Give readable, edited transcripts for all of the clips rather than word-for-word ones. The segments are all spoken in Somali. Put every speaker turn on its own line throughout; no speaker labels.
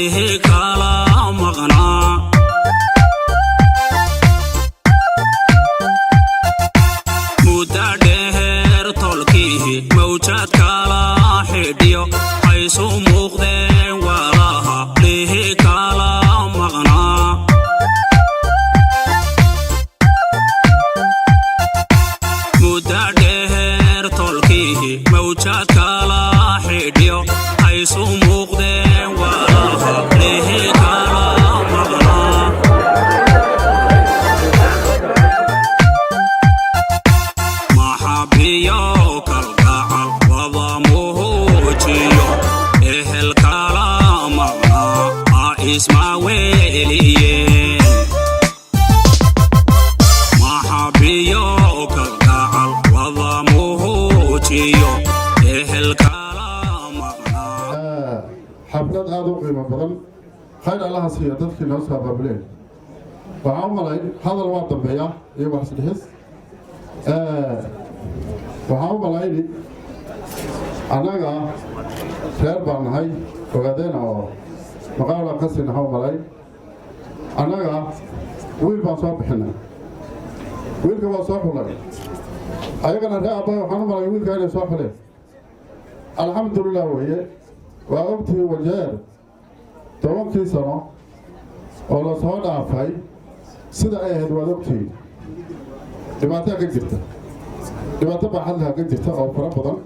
ليه كلام مغنى مدادهر طلقيه موجات كلا حديو حيث مغدين وراها ليه كلام مغنى مدادهر طلقيه موجات كلا حديو حيث مغدين وراها ليه كلام مغنى محبيو كالقعر وضموجيو إهل كلام مغنى اسمع ويليين محبيو كالقعر وضموجيو إهل كلام مغنى
xaflad aad u qiimo badan khayr allaha siiya dadkii noo soo qaabileen waxaan u malayn hadal waa dambeeya iyo wax isdhexis waxaan u malayni annaga reer baan nahay ogaadeyna oo maqaala ka sii naha u malay annaga wiil baan soo bixinay wiilka waa soo xulay ayagana ree abbay waxaan u malay wiilka inay soo xuleen alxamdulilah weeye waa ogtii wajeer 10 sano oo la soo dhaafay sida ay ahayd waad ogtii dhibaato ka jirta dhibaato baaxadlaha ka jirta oo fara badan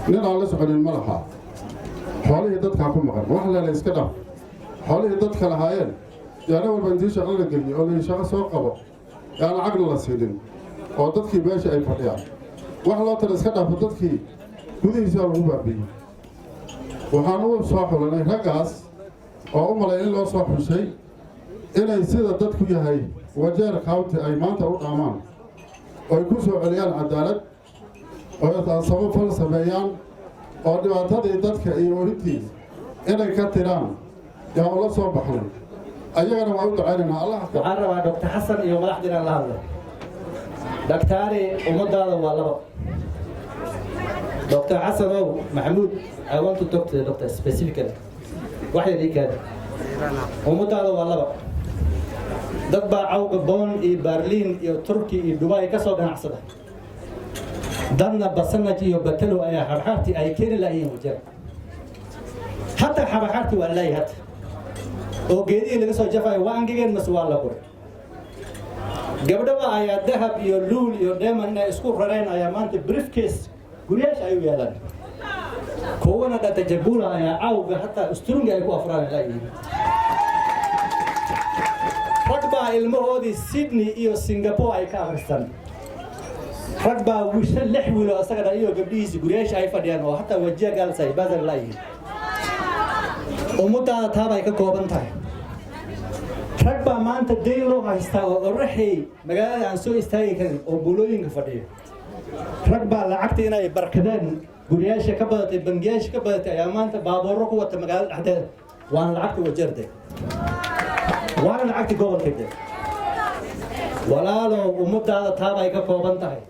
nin aan la soconin ma laha xoolihii dadkaa ku maqan wax leela iska dhaaf xoolihii dadka lahaayeen yaana walba intii shaqo la geliyey oo la shaqo soo qabo yaan lacagna la siinin oo dadkii meesha ay fadhiyaan wax loo tala iska dhaafo dadkii gudihiisa lagu baabiiyey waxaan u soo xulanay raggaas oo u malay in loo soo xushay inay sida dadku yahay wajeer county ay maanta u dhaamaan oo ay ku soo celiyaan cadaalad oo taasabo fal sameeyaan oo dhibaatadii dadka iyo orintii inay ka tiraan yaa ula soo baxnay ayagana waa u ducaynaynaa allah
waxaan rabaa Dr. Xasan iyo madaxdiina la hadlo daktaari ummadaada waa labo Dr. Hassan Mahmoud, I want to talk to the doctor specifically. What is it? Umutada walaba. Dad baa cawga Bonn iyo Berlin iyo Turkey iyo Dubai ka soo ganacsada. Dadna basanati iyo batalo ay harxarti ay keen laayeen wajeer. Hatta harxarti wallahi hatta. Oo geedii laga soo jafay waa angigeen maswaal la qoray. Gabdhaha ayaa dahab iyo luul iyo diamond isku rareen ayaa maanta briefcase guriyaash ay u yeelan kowana data jabula ayaa awga hatta strunga ay ku afraan laayeen ragba ilmahoodii Sydney iyo Singapore ay ka akhristaan ragba wisha 6 wiilo asaga iyo gabdhihiisa guriyaash ay fadhiyaan oo hatta wajiga galsay badan laayeen umutada taabay ka kooban tahay ragba maanta deyn loo haystaa oo oraxay magaalada aan soo istaagi karin oo bulooyinka fadhiyo ragba lacagta inay barkadeen guriyaasha ka badatay bangiyaasha ka badatay ayaa maanta baabuuro ku wata magaalada dhexdeeda waan lacagta wajeertay waan lacagta gobolka walaalo ummadaada taabay ka kooban tahay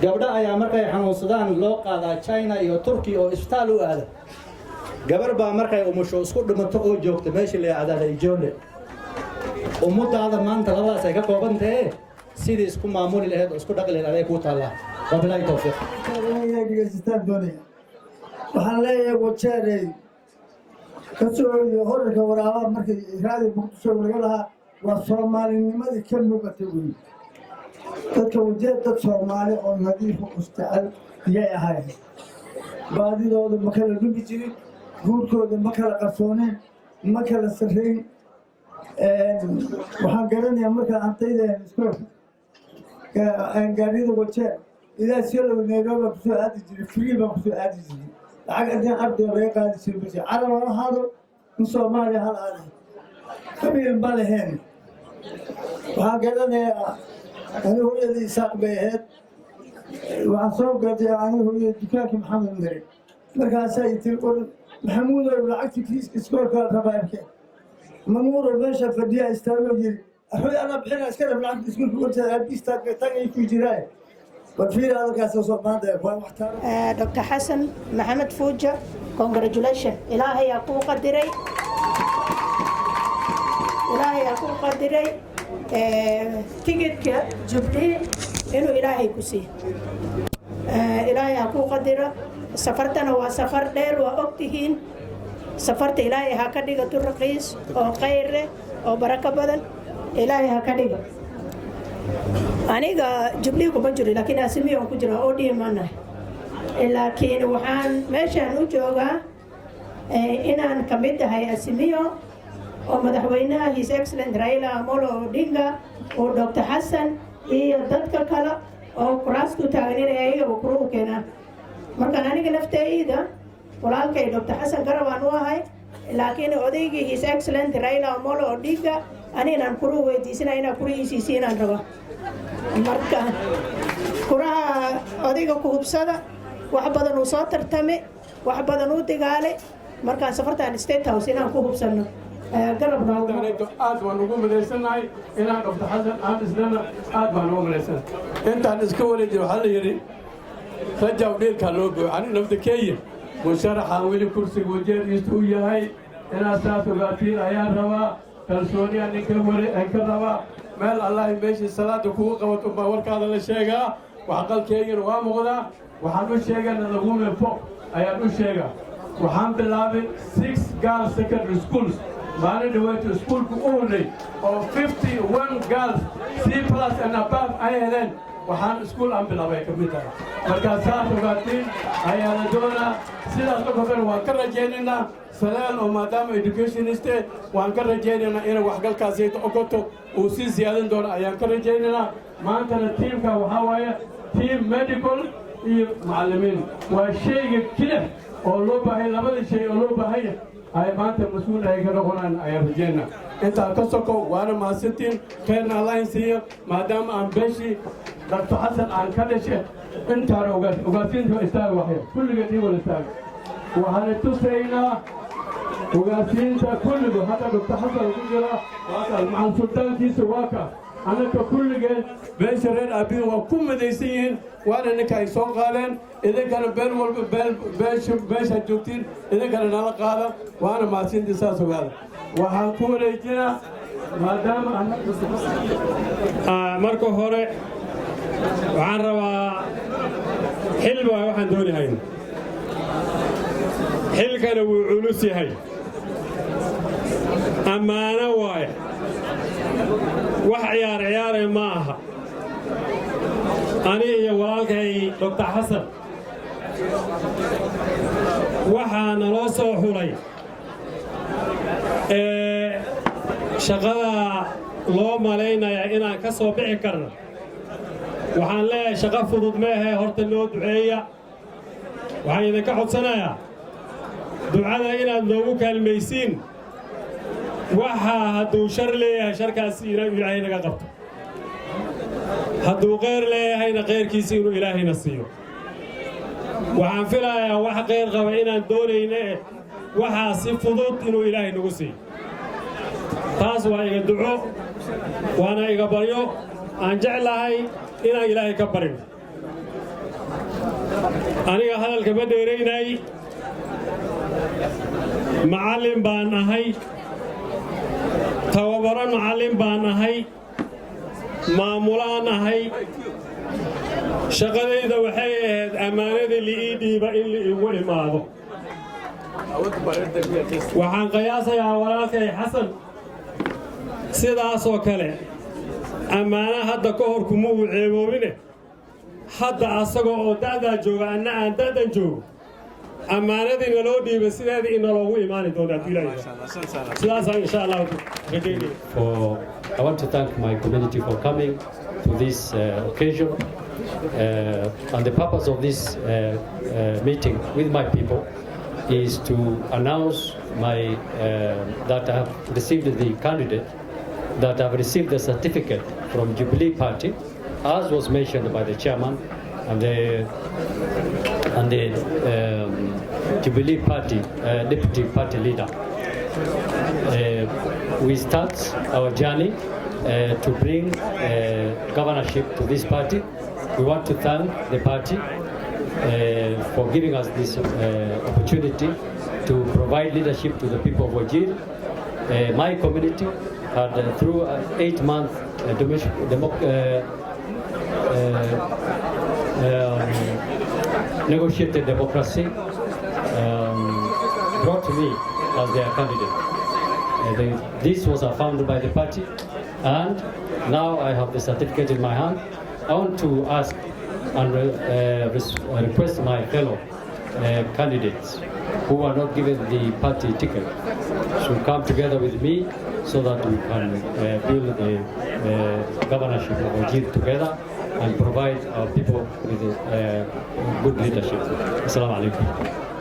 gabdha ayaa markay xanuunsadaan loo qaadaa China iyo Turkey oo isbitaal u aada gabar baa markay umusho isku dhimato oo joogta meesha la yiraahdo Joole ummadaada maanta labadaas ay ka kooban tahay sidii isku maamuli lahayd oo isku dhaqli lahayd ku taala wabillahi tawfiiq
waxaan leeyahay wajeeray ka soo horarka waraaba markay raadi muqdisho laga lahaa waa Soomaalinimadii ka muuqatay weyn dadka wajeer dad Soomaali oo nadiif u istaal yay ahayd baadidooda ma kala dhubi jirin guurkooda ma kala qarsooneen ma kala sarreyn waxaan garanayaa marka ardayda iskool aan gaarida wajeer ilaa silo Nairobi ku soo aadi jiray free baan ku soo aadi jiray lacag adaan arday laga qaadi jiray carab wala hado in Soomaaliya hal aadi qabiil balaheen waxaan garanayaa anigu hooyadii Isaaq bay ahayd waxaan soo gaday anigu hooyadii dukaanka Maxamed Mare markaas ay tii Maxamuud oo lacagti kiis iskoolka rabaayay mamuur meesha fadhiya istaago jiri أخوي أنا بحين أسكر بلعب تقول قلت أبيستك تاني في جراي وفي هذا كاس وصل ما ده
دكتور حسن محمد فوجة congratulations ilaahay yaa kuu qadiray tigidhka Jubilee inuu ilaahay ku siiyo ilaahay yaa kuu qadiro safartana waa safar dheer waa ogtihiin safarta ilaahay ha ka dhigo tu raqiis oo khayr leh oo barako badan ilaahay ha ka dhigo aniga Jubilee kuma jiro laakiin Azimio ku jira oo dhimanay laakiin waxaan meeshaan u joogaa inaan ka mid ahay Azimio oo madaxweynaha His Excellency Raila Amolo Odinga oo Dr. Hassan iyo dadka kale oo kuraas ku taagan inay ayaga kuru u keenaan markaan aniga naftayda walaalkay Dr. Hassan garabaan u ahay laakiin odaygii His Excellency Raila Amolo Odinga anigana kuru weydiisanay inaan kuru isiinaan raba marka kuraha odayga ku hubsada wax badan uu soo tartame wax badan uu dagaalay markaan safartaan State House inaan ku hubsano garabna
aad baan ugu maleysanahay inaan Dr. Hassan aan islana aad baan ugu maleysanahay intaan iska wareejay waxa la yiri rajab dheelka loo gooy ani naftakeeye musharaxan weli kursiga wajeediisu u yahay inaan saas ogaatiin ayaan rabaa kalsooniya ninka ka rabaa meel allah meeshii salaada kugu qabato baa warkaada la sheegaa wax qalkeeyana waa muuqdaa waxaan u sheegana lagu meefo ayaan u sheegaa waxaan bilaabay 6 girls secondary schools maalin dhaweeto iskuulku u horreey oo 51 girls C+ and above ay heleen waxaan iskuul aan bilaabay ka mid tahay markaa saas ogaatiin ayaa la doonaa sidaas marka kale waan ka rajaynaynaa salaan oo maadaama educationiste waan ka rajaynaynaa inay waxgalkaasayta ogoto uu sii ziyaadan doono ayaan ka rajaynaynaa maantana tiimka waxaa waaye team medical iyo macallimiin waa shayga keliya oo loo baahay labada shay oo loo baahaya ay maanta mas'uul ay ka noqonaan ayaan rajaynaa intaa ka soko waana mahadsantiin khayrna allah siiyo maadaama aan beeshii Dr. Hassan aan ka dhashay intaan ogaasiinta istaaga waxay kulligeed ii wada istaaga waxaan tusaynaa ogaasiinta kulligu hadda Dr. Hassan ku jira maxal sultaankiisa waa ka anaka kulligeed beesha reer aabiin waa ku madaysan yihiin waana ninka ay soo qaadeen idinkana beel walba beesha joogtiin idinkana nala qaada waana mahadsantiin saas ogaada waxaan ku wareejinaa maadaama
marka hore waxaan rabaa xil baa waxaan doonahayn xilkana wuu culus yahay ammaano waaye wax ciyaare ma aha ani iyo walaalkay Dr. Hassan waxaa naloo soo xulay shaqada loo malaynayaa inaan ka soo bixi karno waxaan leeyahay shaqo fudud meehe horta loo duceeya waxaan idinka codsanayaa ducada inaad noogu kaalmaysiin waxaa hadduu shar leeyahay sharkaasi inuu ilaahay naga qabto hadduu khayr leeyahayna khayrkiisa inuu ilaahayna siiyo waxaan filayaa wax khayr qaba inaan doonayne waxaa si fudud inuu ilaahay nagu siiyo taas waa iga duco waana iga baryo aan jeclahay inaan ilaahay ka barin aniga hadalka ma dheeraynay macallin baan ahay tababaro macallin baan ahay maamulaan ahay shaqadayda waxay ahayd ammaanadii li'ii dhiiba in liigu imaado waxaan qiyaasayaa walaalkay Xasan sidaasoo kale ammaana hadda ka hor kuma uu ceeboobine hadda asagoo oo da'daa jooga anna aan da'dan joogo ammaanadii naloo dhiibay sideedii in naloogu imaani doonaa sidaasaan insha Allah rajaynaya
I want to thank my community for coming to this occasion. And the purpose of this meeting with my people is to announce that I have received the candidate, that I have received the certificate from Jubilee Party, as was mentioned by the chairman and the Jubilee Party deputy party leader. We start our journey to bring governorship to this party. We want to thank the party for giving us this opportunity to provide leadership to the people of Wajir. My community had, through 8-month negotiated democracy, brought me as their candidate. This was founded by the party, and now I have the certificate in my hand. I want to ask and request my fellow candidates who are not given the party ticket should come together with me so that we can build the governorship of Wajir together and provide our people with good leadership. Assalamu alaikum.